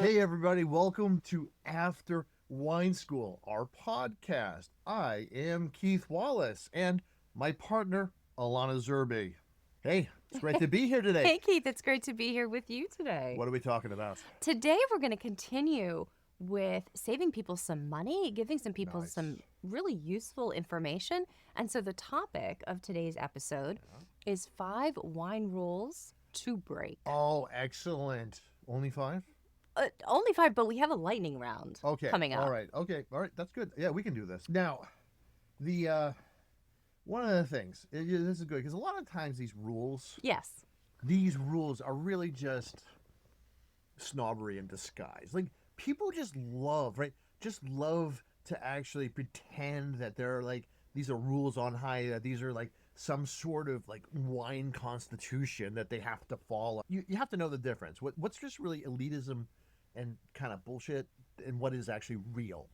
Hey everybody, welcome to After Wine School, our podcast. I am Keith Wallace and my partner, Alana Zerbe. Hey, it's great to be here today. Hey, Keith, it's great to be here with you today. What are we talking about? Today, we're going to continue with saving people some money, giving some people some really useful information. And so, the topic of today's episode is 5 wine rules to break. Oh, excellent. Only 5? Only 5, but we have a lightning round coming up. All right. That's good. Yeah, we can do this. Now, the one of the things, this is good, because a lot of times these rules are really just snobbery in disguise. Like, people just love, right? Just love to actually pretend that they're like, these are rules on high, that these are like some sort of like wine constitution that they have to follow. You have to know the difference. What's just really elitism and kind of bullshit, and what is actually real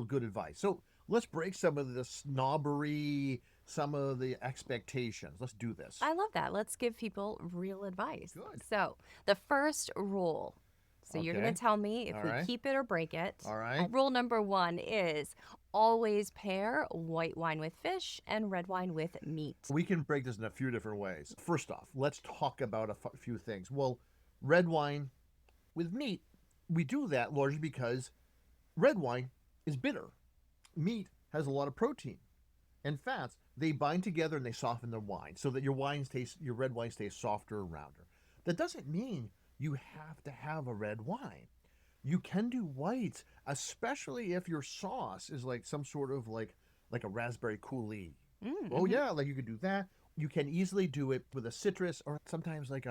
good advice. So let's break some of the snobbery, some of the expectations. Let's do this. I love that. Let's give people real advice. Good. So, the first rule. So you're going to tell me if we keep it or break it. All right. Rule number 1 is always pair white wine with fish and red wine with meat. We can break this in a few different ways. First off, let's talk about a few things. Well, red wine with meat, we do that largely because red wine is bitter. Meat has a lot of protein and fats. They bind together and they soften the wine so that your red wine stays softer and rounder. That doesn't mean you have to have a red wine. You can do whites, especially if your sauce is like some sort of like a raspberry coulis. Mm-hmm. Oh yeah, like you could do that. You can easily do it with a citrus, or sometimes like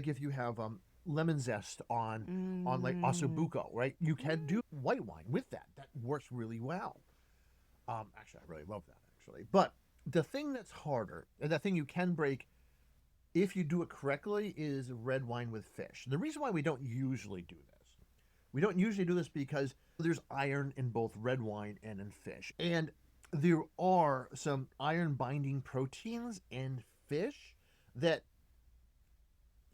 if you have lemon zest on like ossobuco, right? You can do white wine with that. That works really well. Actually, I really love that actually. But the thing that's harder, and the thing you can break if you do it correctly, is red wine with fish. The reason why we don't usually do this, because there's iron in both red wine and in fish. And there are some iron binding proteins in fish that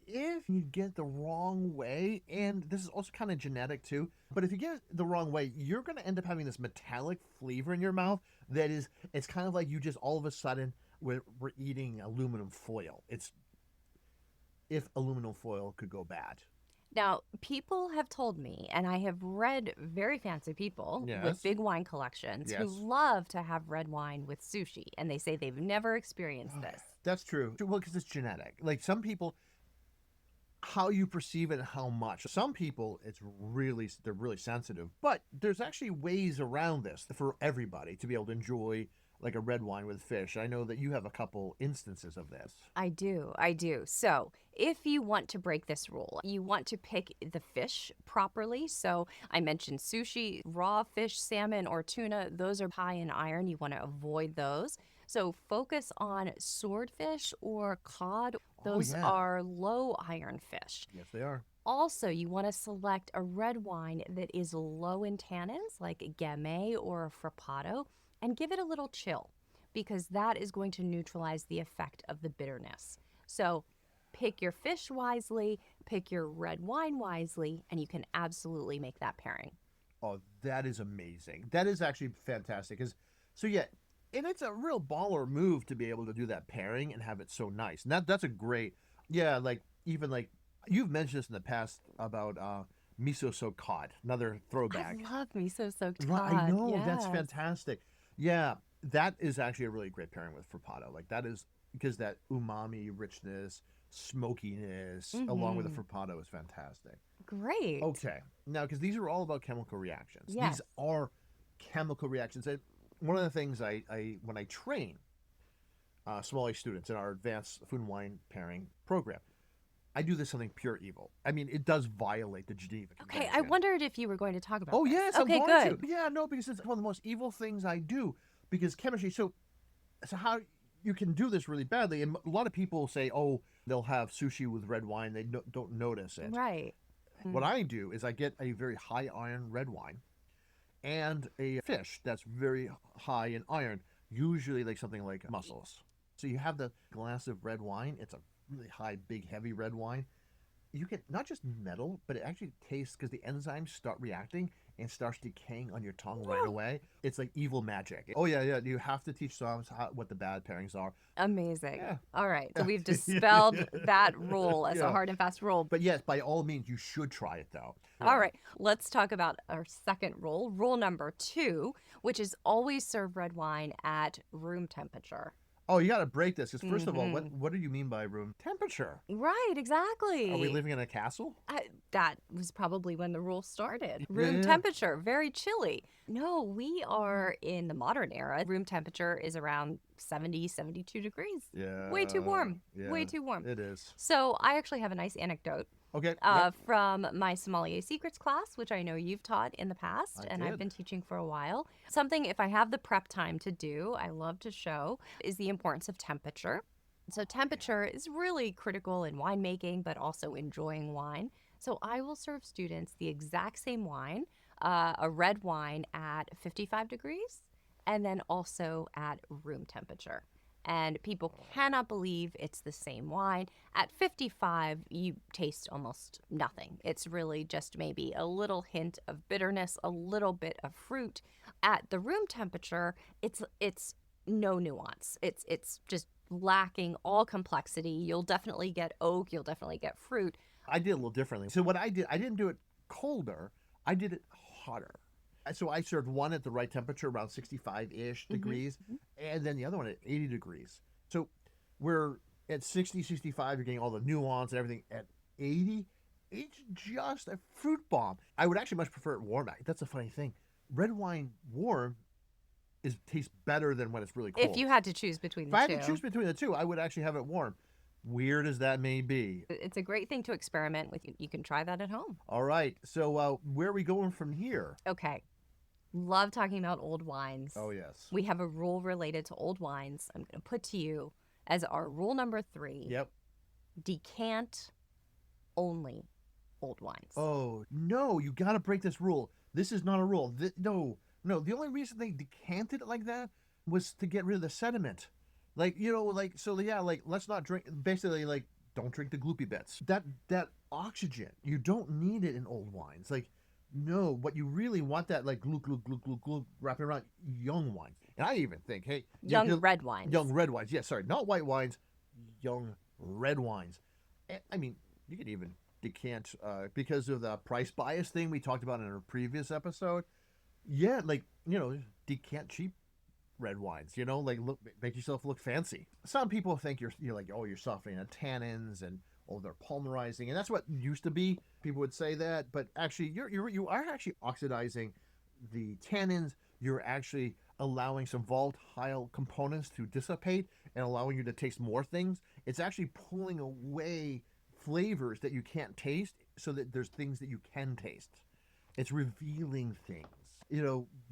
if you get the wrong way, and this is also kind of genetic too, but if you get it the wrong way, you're going to end up having this metallic flavor in your mouth that it's kind of like you just all of a sudden we're eating aluminum foil. It's if aluminum foil could go bad. Now, people have told me, and I have read very fancy people with big wine collections who love to have red wine with sushi, and they say they've never experienced this. That's true. Well, because it's genetic. Like some people, how you perceive it and how much. Some people, they're really sensitive. But there's actually ways around this for everybody to be able to enjoy like a red wine with fish. I know that you have a couple instances of this. I do. So if you want to break this rule, you want to pick the fish properly. So I mentioned sushi, raw fish, salmon, or tuna. Those are high in iron. You want to avoid those. So focus on swordfish or cod. Those are low iron fish. Yes, they are. Also, you want to select a red wine that is low in tannins, like a Gamay or a Frappato, and give it a little chill, because that is going to neutralize the effect of the bitterness. So pick your fish wisely, pick your red wine wisely, and you can absolutely make that pairing. Oh, that is amazing. That is actually fantastic. And it's a real baller move to be able to do that pairing and have it so nice. And that's a great, like even like you've mentioned this in the past about miso soaked cod, another throwback. I love miso soaked cod. I know, that's fantastic. Yeah, that is actually a really great pairing with Frappato. Like that is because that umami richness, smokiness, along with the Frappato is fantastic. Great. Okay, now because these are all about chemical reactions. Yes. These are chemical reactions. And one of the things I when I train small A students in our advanced food and wine pairing program, I do this something pure evil. I mean, it does violate the Geneva Convention. Okay, I wondered if you were going to talk about this. Yes, okay, I'm going good. to. Yeah, no, because it's one of the most evil things I do. Because chemistry, so how you can do this really badly, and a lot of people say, oh, they'll have sushi with red wine, they don't notice it. Right. What I do is I get a very high iron red wine and a fish that's very high in iron, usually like something like mussels. So you have the glass of red wine, it's a really high, big, heavy red wine, you get not just metal, but it actually tastes because the enzymes start reacting and starts decaying on your tongue right away. It's like evil magic. Oh yeah, yeah. You have to teach Psalms what the bad pairings are. Amazing. Yeah. All right. So we've Yeah. dispelled that rule as a Yeah. hard and fast rule. But yes, by all means, you should try it though. All right. Let's talk about our second rule, rule number 2, which is always serve red wine at room temperature. Oh, you got to break this because first of all, Mhm. what do you mean by room temperature? Right, exactly. Are we living in a castle? That was probably when the rule started. Yeah, Room yeah. temperature, very chilly. No, we are in the modern era. Room temperature is around 70, 72 degrees. Yeah. Way too warm. Yeah, Way too warm. It is. So I actually have a nice anecdote Okay. Yep. from my Sommelier Secrets class, which I know you've taught in the past, and I've did. been teaching for a while. Something, if I have the prep time to do, I love to show, is the importance of temperature. So temperature is really critical in winemaking, but also enjoying wine. So I will serve students the exact same wine, a red wine at 55 degrees, and then also at room temperature. And people cannot believe it's the same wine. At 55, you taste almost nothing. It's really just maybe a little hint of bitterness, a little bit of fruit. At the room temperature, it's no nuance. It's just lacking all complexity. You'll definitely get oak, you'll definitely get fruit. I did a little differently. So what I did, I didn't do it colder. I did it hotter. So I served one at the right temperature, around 65-ish degrees, and then the other one at 80 degrees. So we're at 60, 65, you're getting all the nuance and everything. At 80, it's just a fruit bomb. I would actually much prefer it warm. That's a funny thing. Red wine warm tastes better than when it's really cold. If you had to choose between If the I two. had to choose between the two, I would actually have it warm. Weird as that may be. It's a great thing to experiment with. You can try that at home. All right. So where are we going from here? Okay. Love talking about old wines. Oh, yes. We have a rule related to old wines. I'm going to put to you as our rule number 3. Yep. Decant only old wines. Oh, no, you got to break this rule. This is not a rule. No. The only reason they decanted it like that was to get rid of the sediment. Like, let's not drink, basically, like, don't drink the gloopy bits. That oxygen, you don't need it in old wines. Like, no, what you really want that, like, glug, glug, glug, glug, glug, wrapping around young wines. And I even think, hey. Young red wines. Young red wines. Yeah, sorry, not white wines, young red wines. I mean, you could even decant because of the price bias thing we talked about in a previous episode. Yeah, like, decant cheap red wines, like make yourself look fancy. Some people think you're like, oh, you're softening the tannins and they're polymerizing, and that's what used to be. People would say that, but actually you are actually oxidizing the tannins. You're actually allowing some volatile components to dissipate and allowing you to taste more things. It's actually pulling away flavors that you can't taste so that there's things that you can taste. It's revealing things.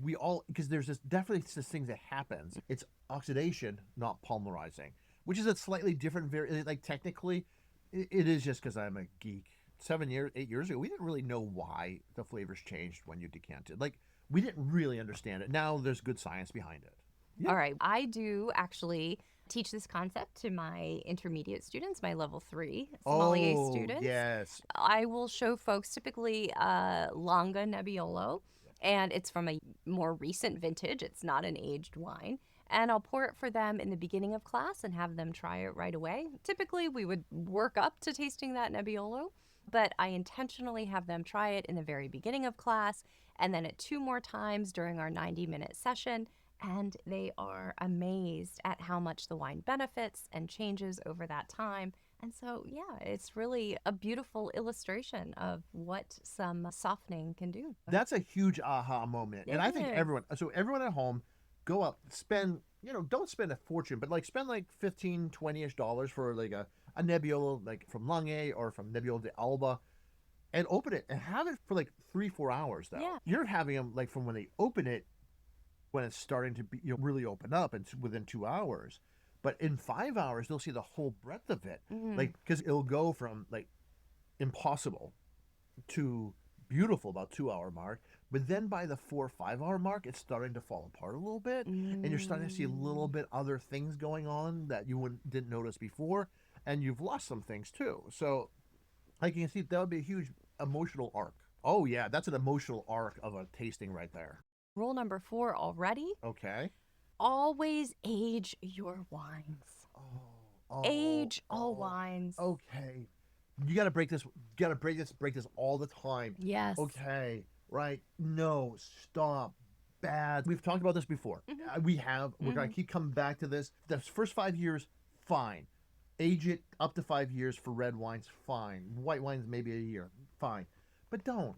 We all, because there's definitely this thing that happens. It's oxidation, not polymerizing, which is a slightly different, like technically, it is just because I'm a geek. 8 years ago, we didn't really know why the flavors changed when you decanted. Like, we didn't really understand it. Now there's good science behind it. Yeah. All right. I do actually teach this concept to my intermediate students, my level 3 sommelier students. Yes. I will show folks typically Longa Nebbiolo, and it's from a more recent vintage. It's not an aged wine. And I'll pour it for them in the beginning of class and have them try it right away. Typically, we would work up to tasting that Nebbiolo, but I intentionally have them try it in the very beginning of class and then at 2 more times during our 90-minute session. And they are amazed at how much the wine benefits and changes over that time. And so, yeah, it's really a beautiful illustration of what some softening can do. That's a huge aha moment. And I think is. everyone at home, go out, spend, don't spend a fortune, but like spend like $15, $20-ish for like a Nebbiolo, like from Lange or from Nebbiolo de Alba, and open it and have it for like 3-4 hours though. Yeah. You're having them like from when they open it, when it's starting to be, really open up, and within 2 hours. But in 5 hours, they'll see the whole breadth of it. Like, because it'll go from like impossible to beautiful about 2-hour mark. But then by the 4 or 5 hour mark, it's starting to fall apart a little bit. And you're starting to see a little bit other things going on that you didn't notice before. and you've lost some things too. So, like you can see, that would be a huge emotional arc. Oh yeah, that's an emotional arc of a tasting right there. Rule number 4 already. Okay. Always age your wines. Age all wines. Okay. You got to break this. You got to break this all the time. Yes. Okay. Right. No. Stop. Bad. We've talked about this before. We have. We're gonna keep coming back to this. The first 5 years, fine. Age it up to 5 years for red wines, fine. White wines, maybe a year, fine. But don't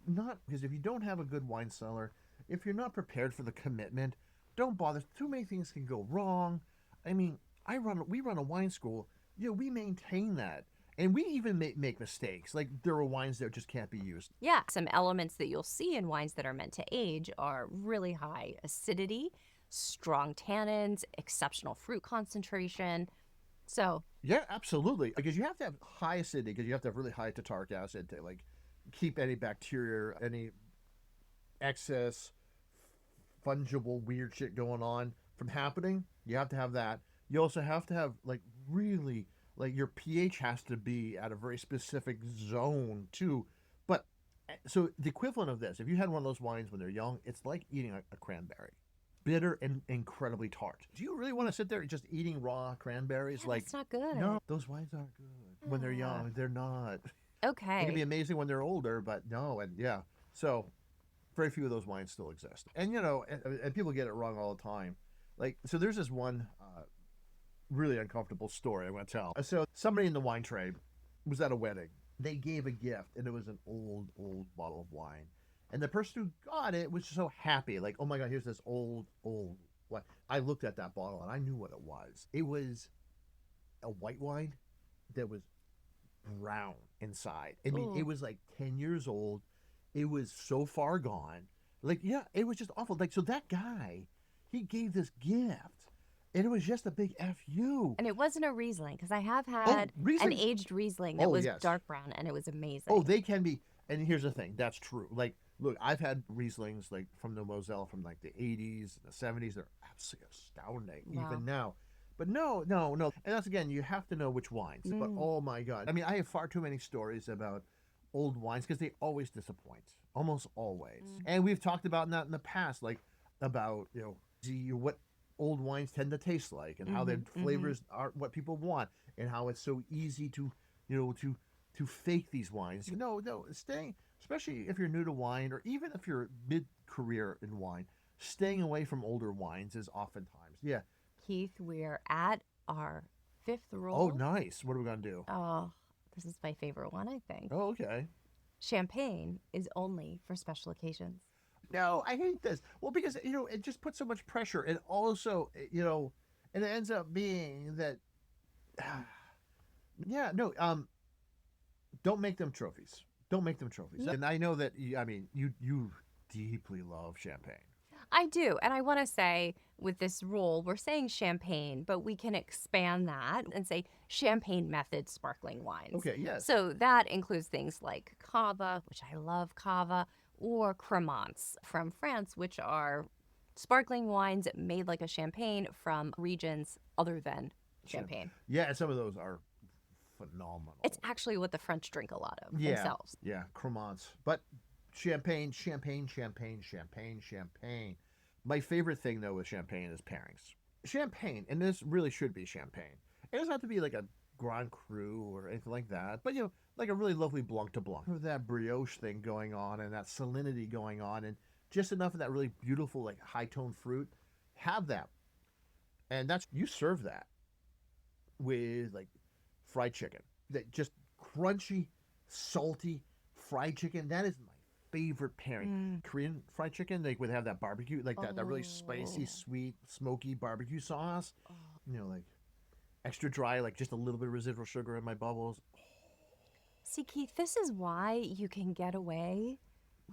not because if you don't have a good wine cellar, if you're not prepared for the commitment, don't bother. Too many things can go wrong. I mean, we run a wine school. We maintain that. And we even make mistakes. Like there are wines that just can't be used. Yeah, some elements that you'll see in wines that are meant to age are really high acidity, strong tannins, exceptional fruit concentration. So yeah, absolutely. Because you have to have high acidity because you have to have really high tartaric acid to like keep any bacteria, any excess fungible weird shit going on from happening. You have to have that. You also have to have like really like your pH has to be at a very specific zone too. But so the equivalent of this, if you had one of those wines when they're young, it's like eating a cranberry. Bitter and incredibly tart. Do you really want to sit there just eating raw cranberries? yeah, Like that's not good. no, those wines aren't good when they're young. They're not. Okay. They can be amazing when they're older, but no, and yeah. So very few of those wines still exist. And and people get it wrong all the time. Like so there's this one really uncomfortable story I want to tell. So somebody in the wine trade was at a wedding. They gave a gift and it was an old bottle of wine. And the person who got it was so happy, like, oh my God, here's this old what? I looked at that bottle and I knew what it was. It was a white wine that was brown inside. I mean, it was like 10 years old. It was so far gone. Like, yeah, it was just awful. Like, so that guy, he gave this gift. And it was just a big FU. And it wasn't a Riesling, because I have had an aged Riesling that was dark brown, and it was amazing. Oh, they can be. And here's the thing. That's true. Like, look, I've had Rieslings, like, from the Moselle from, like, the 80s, the 70s. They're absolutely astounding, even now. But no. And that's, again, you have to know which wines. But, oh, my God. I mean, I have far too many stories about old wines, because they always disappoint. Almost always. And we've talked about that in the past, like, about, what old wines tend to taste like and how their flavors are what people want and how it's so easy to fake these wines. No, staying, especially if you're new to wine or even if you're mid-career in wine, staying away from older wines is oftentimes. Yeah. Keith, we're at our 5th rule. Oh, nice. What are we going to do? Oh, this is my favorite one, I think. Oh, okay. Champagne is only for special occasions. No, I hate this. Well, because, it just puts so much pressure. And also, and it ends up being that, don't make them trophies. Don't make them trophies. And I know that, you deeply love champagne. I do. And I want to say with this rule, we're saying champagne, but we can expand that and say champagne method sparkling wines. Okay, yes. So that includes things like cava, which I love cava, or cremants from France, which are sparkling wines made like a champagne from regions other than Champagne. Yeah, and some of those are phenomenal. It's actually what the French drink a lot of themselves. Yeah, cremants. But champagne. My favorite thing, though, with champagne is pairings. Champagne, and this really should be champagne. It doesn't have to be like a Grand Cru or anything like that, but like a really lovely Blanc de Blanc. With that brioche thing going on and that salinity going on and just enough of that really beautiful like high-tone fruit. Have that. And you serve that with like fried chicken. That just crunchy, salty fried chicken. That is my favorite pairing. Korean fried chicken, they would have that barbecue, like that really spicy, sweet, smoky barbecue sauce. Like extra dry, like just a little bit of residual sugar in my bubbles. See, Keith, this is why you can get away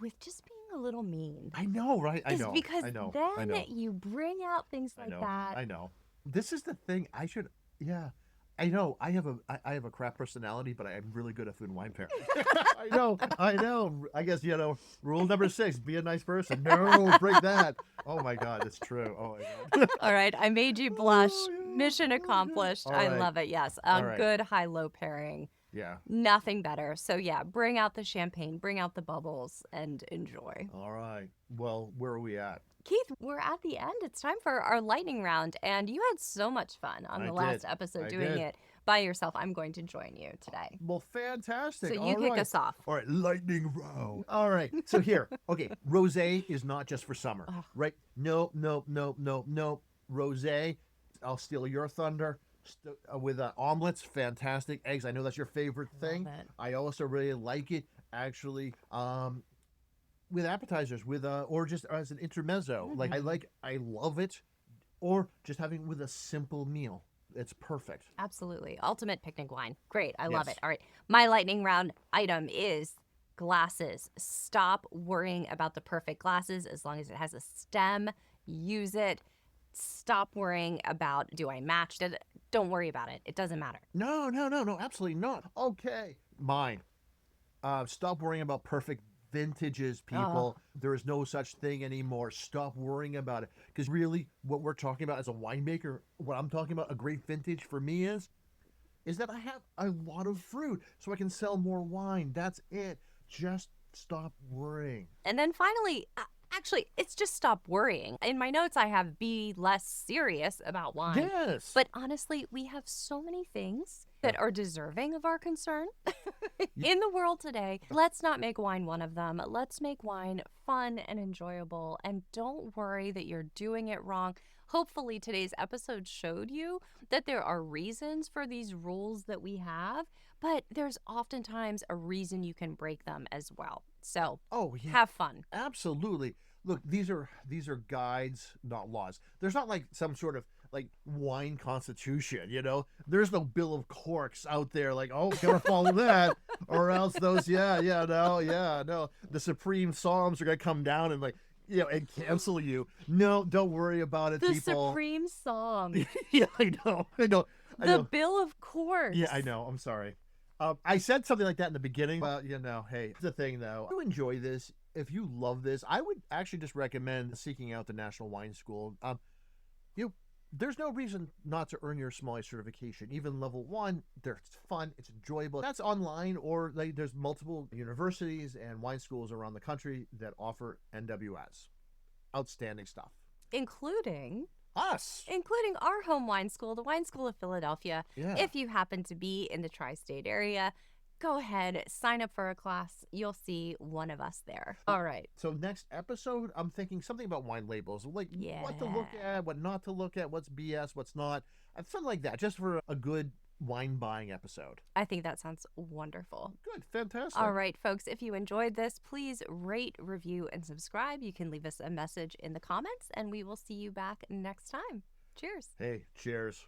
with just being a little mean. I know, right? I know. Because I know, then you bring out things like that. I know. This is the thing. I know. I have a crap personality, but I'm really good at food and wine pairing. I know. I guess, rule number 6, be a nice person. No, break that. Oh my God, it's true. Oh my God. All right, I made you blush. Mission accomplished. All I right. love it. Yes. All right. Good high-low pairing. Yeah. Nothing better. So yeah, bring out the champagne, bring out the bubbles, and enjoy. All right. Well, where are we at? Keith, we're at the end. It's time for our lightning round, and you had so much fun on the last episode doing it by yourself. I'm going to join you today. Well, fantastic. So you kick us off. All right, lightning round. All right. So here, okay, rosé is not just for summer, right? No. Rosé, I'll steal your thunder. With omelets, fantastic. Eggs, I know that's your favorite thing. I also really like it, actually. With appetizers, or just as an intermezzo. I love it. Or just having with a simple meal. It's perfect. Absolutely. Ultimate picnic wine. Great. I love it. All right. My lightning round item is glasses. Stop worrying about the perfect glasses as long as it has a stem. Use it. Stop worrying about, do I match it? Don't worry about it. It doesn't matter. No, absolutely not. Okay. Mine. Stop worrying about perfect vintages, people. There is no such thing anymore. Stop worrying about it. Because really, what we're talking about as a winemaker, what I'm talking about, a great vintage for me is that I have a lot of fruit so I can sell more wine. That's it. Just stop worrying. And then finally, actually, it's just stop worrying. In my notes, I have be less serious about wine. Yes. But honestly, we have so many things that are deserving of our concern in the world today. Let's not make wine one of them. Let's make wine fun and enjoyable. And don't worry that you're doing it wrong. Hopefully, today's episode showed you that there are reasons for these rules that we have, but there's oftentimes a reason you can break them as well. So, have fun. Absolutely. Look, these are guides, not laws. There's not like some sort of like wine constitution, you know? There's no bill of corks out there like, oh, gotta follow that, or else those, no. The Supreme Psalms are gonna come down and and cancel you. No, don't worry about it, people. The Supreme Psalm. Yeah, I know. The bill of corks. Yeah, I know. I'm sorry. I said something like that in the beginning, but hey, here's the thing though. If you enjoy this, if you love this, I would actually just recommend seeking out the National Wine School. There's no reason not to earn your sommelier certification. Even level 1, they're fun, it's enjoyable. That's online, or there's multiple universities and wine schools around the country that offer NWS. Outstanding stuff. Including us. Including our home wine school, the Wine School of Philadelphia. Yeah. If you happen to be in the tri-state area, go ahead, sign up for a class. You'll see one of us there. All right. So next episode, I'm thinking something about wine labels. What to look at, what not to look at, what's BS, what's not. Something like that, just for a good wine buying episode. I think that sounds wonderful. Good. Fantastic. All right, folks, if you enjoyed this, please rate, review, and subscribe. You can leave us a message in the comments, and we will see you back next time. Cheers. Hey, cheers.